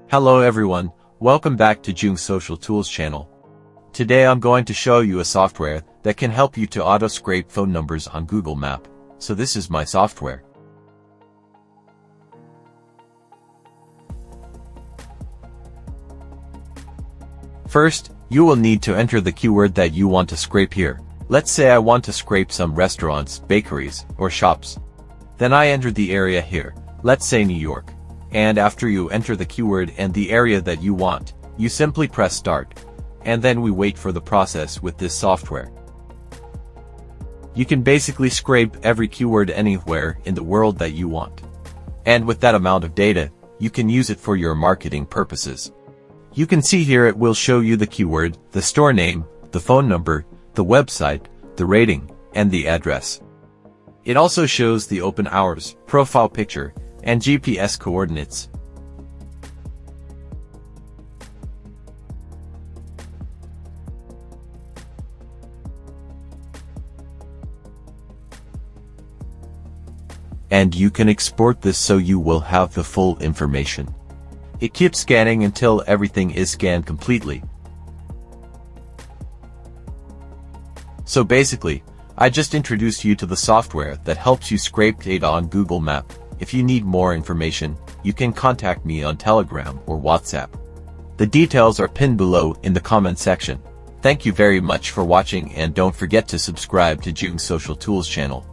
Hello everyone, welcome back to Chung Social Tools channel. Today I'm going to show you a software that can help you to auto-scrape phone numbers on Google Map. So this is my software. First, you will need to enter the keyword that you want to scrape here. Let's say I want to scrape some restaurants, bakeries, or shops. Then I enter the area here, let's say New York. And after you enter the keyword and the area that you want, you simply press start. And then we wait for the process with this software. You can basically scrape every keyword anywhere in the world that you want. And with that amount of data, you can use it for your marketing purposes. You can see here it will show you the keyword, the store name, the phone number, the website, the rating, and the address. It also shows the open hours, profile picture, and GPS coordinates. And you can export this so you will have the full information. It keeps scanning until everything is scanned completely. So basically, I just introduced you to the software that helps you scrape data on Google Map. If you need more information, you can contact me on Telegram or WhatsApp. The details are pinned below in the comment section. Thank you very much for watching and don't forget to subscribe to Chung Social Tools channel.